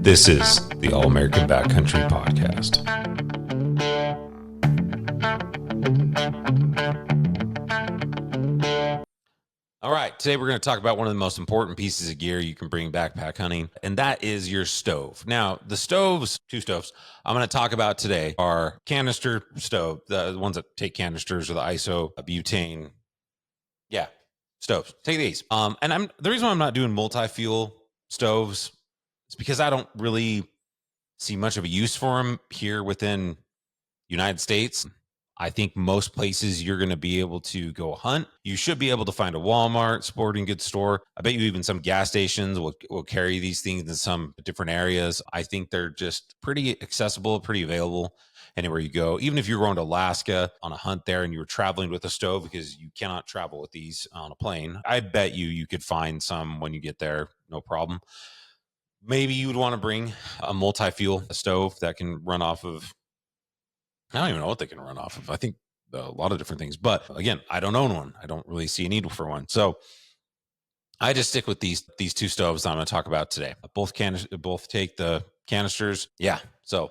This is the All American Backcountry Podcast. All right, today we're going to talk about one of the most important pieces of gear you can bring backpack hunting, and that is your stove. Now, the stoves, two stoves, I'm going to talk about today are canister stove, the ones that take canisters or the ISO, butane. Yeah, stoves. Take these. And the reason why I'm not doing multi-fuel stoves is because I don't really see much of a use for them here within United States. I think most places you're going to be able to go hunt. You should be able to find a Walmart, sporting goods store. I bet you even some gas stations will carry these things in some different areas. I think they're just pretty accessible, pretty available anywhere you go. Even if you're going to Alaska on a hunt there and you were traveling with a stove, because you cannot travel with these on a plane, I bet you could find some when you get there, no problem. Maybe you would want to bring a multi-fuel stove that can run off of, I don't even know what they can run off of. I think a lot of different things. But again, I don't own one. I don't really see a need for one. So I just stick with these two stoves that I'm going to talk about today. Both take the canisters. Yeah. So,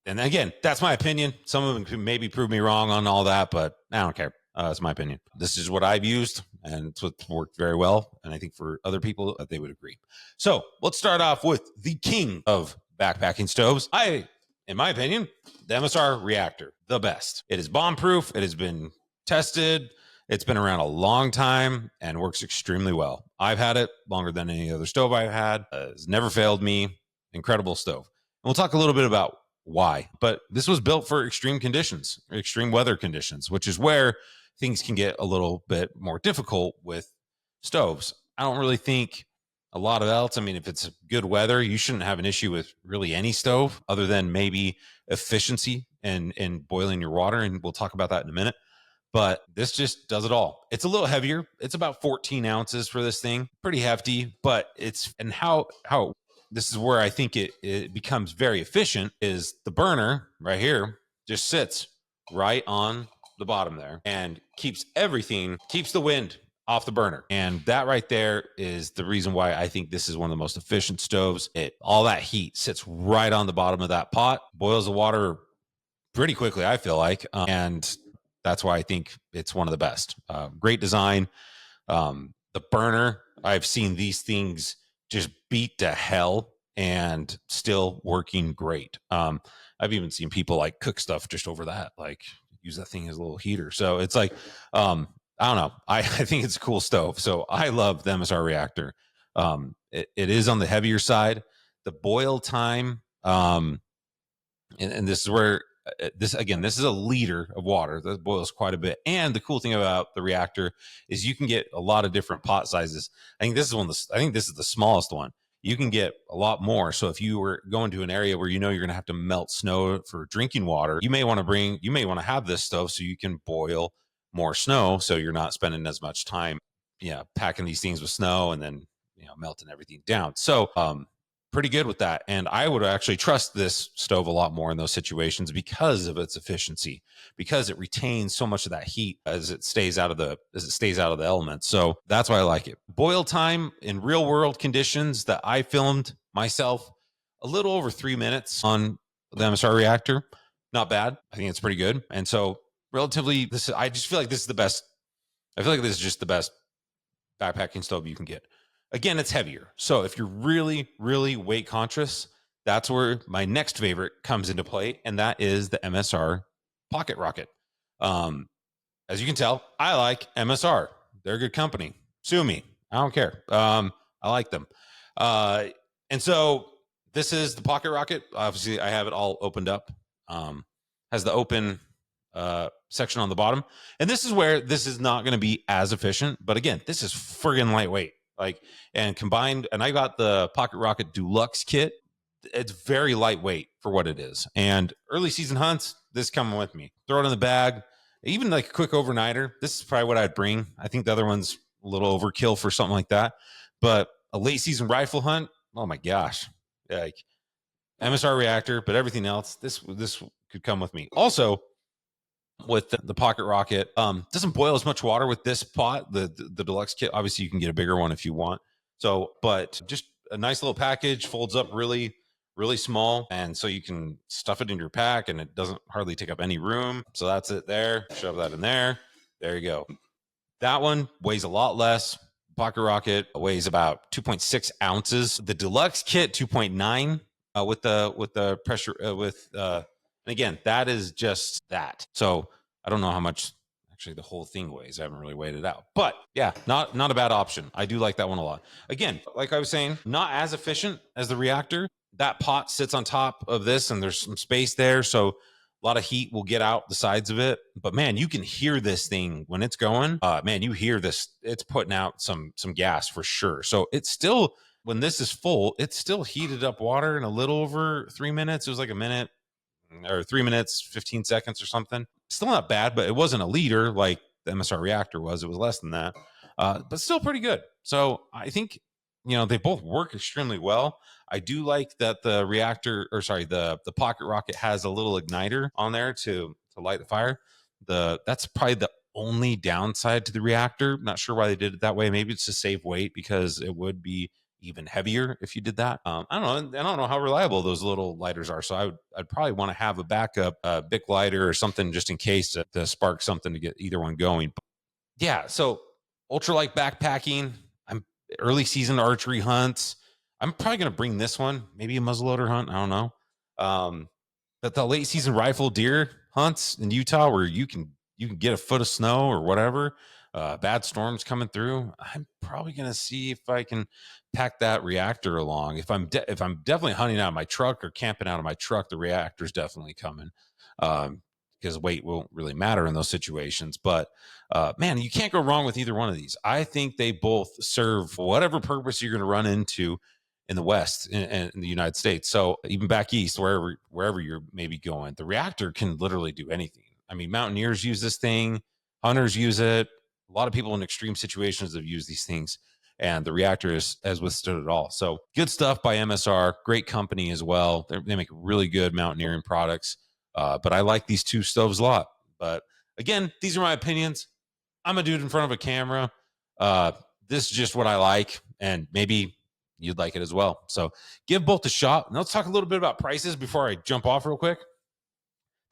and again, that's my opinion. Some of them can maybe prove me wrong on all that, but I don't care. It's my opinion. This is what I've used, and it's what worked very well. And I think for other people, they would agree. So let's start off with the king of backpacking stoves. In my opinion, the MSR Reactor, the best. It is bomb-proof. It has been tested. It's been around a long time and works extremely well. I've had it longer than any other stove I've had. It's never failed me. Incredible stove. And we'll talk a little bit about why. But this was built for extreme conditions, extreme weather conditions, which is where things can get a little bit more difficult with stoves. I don't really think a lot of else. I mean, if it's good weather, you shouldn't have an issue with really any stove other than maybe efficiency and boiling your water. And we'll talk about that in a minute. But this just does it all. It's a little heavier. It's about 14 ounces for this thing. Pretty hefty, but how this is where I think it becomes very efficient is the burner right here just sits right on the bottom there and keeps the wind off the burner. And that right there is the reason why I think this is one of the most efficient stoves. All that heat sits right on the bottom of that pot, boils the water pretty quickly, I feel like. And that's why I think it's one of the best. Great design. The burner, I've seen these things just beat to hell and still working great. I've even seen people like cook stuff just over that, like use that thing as a little heater. So it's like, I don't know. I think it's a cool stove. So I love the MSR Reactor. It is on the heavier side. The boil time, and this is where this is a liter of water that boils quite a bit. And the cool thing about the Reactor is you can get a lot of different pot sizes. I think this is the smallest one. You can get a lot more. So if you were going to an area where you're going to have to melt snow for drinking water, you may want to have this stove so you can boil more snow, so you're not spending as much time, packing these things with snow and then, melting everything down. So, pretty good with that. And I would actually trust this stove a lot more in those situations because of its efficiency, because it retains so much of that heat as it stays out of the elements. So that's why I like it. Boil time in real world conditions that I filmed myself, a little over 3 minutes on the MSR Reactor. Not bad. I think it's pretty good. And so relatively, I just feel like this is the best. I feel like this is just the best backpacking stove you can get. Again, it's heavier. So if you're really, really weight conscious, that's where my next favorite comes into play. And that is the MSR Pocket Rocket. As you can tell, I like MSR. They're a good company. Sue me. I don't care. I like them. And so this is the Pocket Rocket. Obviously, I have it all opened up. Has the open section on the bottom. And this is where this is not going to be as efficient. But again, this is friggin' lightweight. And I got the Pocket Rocket Deluxe kit. It's very lightweight for what it is. And early season hunts, this coming with me. Throw it in the bag. Even like a quick overnighter, this is probably what I'd bring. I think the other one's a little overkill for something like that. But a late season rifle hunt, oh my gosh. Like MSR Reactor, but everything else, this could come with me. Also, with the Pocket Rocket, doesn't boil as much water with this pot. The Deluxe kit, obviously you can get a bigger one if you want. So, but just a nice little package, folds up really, really small, and so you can stuff it in your pack and it doesn't hardly take up any room. So that's it there. Shove that in there. There you go. That one weighs a lot less. Pocket Rocket weighs about 2.6 ounces. The deluxe kit 2.9 with the pressure and again, that is just that. So I don't know how much actually the whole thing weighs. I haven't really weighed it out, but yeah, not a bad option. I do like that one a lot. Again, like I was saying, not as efficient as the reactor. That pot sits on top of this, and there's some space there, so a lot of heat will get out the sides of it. But man, you can hear this thing when it's going. Man, you hear this. It's putting out some gas for sure. So it's still, when this is full, it's still heated up water in a little over 3 minutes. It was like a minute or 3 minutes, 15 seconds or something. Still not bad, but it wasn't a liter like the MSR reactor was. It was less than that, but still pretty good. So I think, they both work extremely well. I do like that the reactor, or sorry, the Pocket Rocket has a little igniter on there to light the fire. That's probably the only downside to the reactor. Not sure why they did it that way. Maybe it's to save weight, because it would be even heavier if you did that. I don't know. I don't know how reliable those little lighters are. So I'd probably want to have a backup Bic lighter or something just in case to spark something to get either one going. But yeah. So ultralight backpacking. I'm early season archery hunts. I'm probably going to bring this one, maybe a muzzleloader hunt. I don't know. But the late season rifle deer hunts in Utah, where you can get a foot of snow or whatever, bad storms coming through, I'm probably going to see if I can pack that reactor along. If I'm definitely hunting out of my truck or camping out of my truck, the reactor's definitely coming. Because weight won't really matter in those situations. But man, you can't go wrong with either one of these. I think they both serve whatever purpose you're going to run into in the West, in the United States. So even back east, wherever you're maybe going, the reactor can literally do anything. I mean, mountaineers use this thing, hunters use it. A lot of people in extreme situations have used these things, and the reactor has withstood it all. So good stuff by MSR. Great company as well. They make really good mountaineering products. But I like these two stoves a lot. But again, these are my opinions. I'm a dude in front of a camera. This is just what I like, and maybe you'd like it as well. So give both a shot. And let's talk a little bit about prices before I jump off real quick.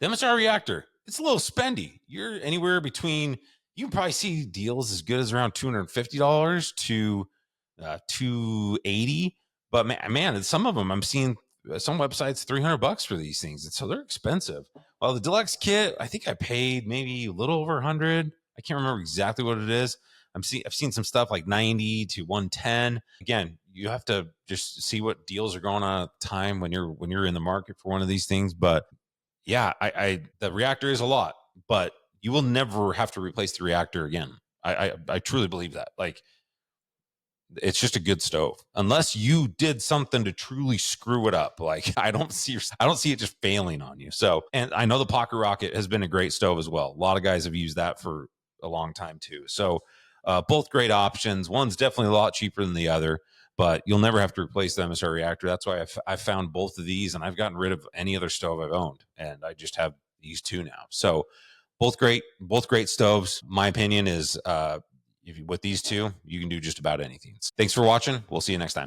The MSR reactor, it's a little spendy. You're anywhere between, you can probably see deals as good as around $250 to $280. But man, some of them I'm seeing some websites $300 for these things, and so they're expensive. Well, the deluxe kit, I think I paid maybe a little over 100. I can't remember exactly what it is. I've seen some stuff like 90 to 110. Again, you have to just see what deals are going on at the time when you're in the market for one of these things. But yeah, the reactor is a lot, but you will never have to replace the reactor again. I truly believe that. Like, it's just a good stove, unless you did something to truly screw it up. Like, I don't see it just failing on you. So, and I know the Pocket Rocket has been a great stove as well. A lot of guys have used that for a long time too. So both great options. One's definitely a lot cheaper than the other, but you'll never have to replace the MSR reactor. That's why I've found both of these, and I've gotten rid of any other stove I've owned, and I just have these two now. So both great stoves. My opinion is, with these two, you can do just about anything. Thanks for watching. We'll see you next time.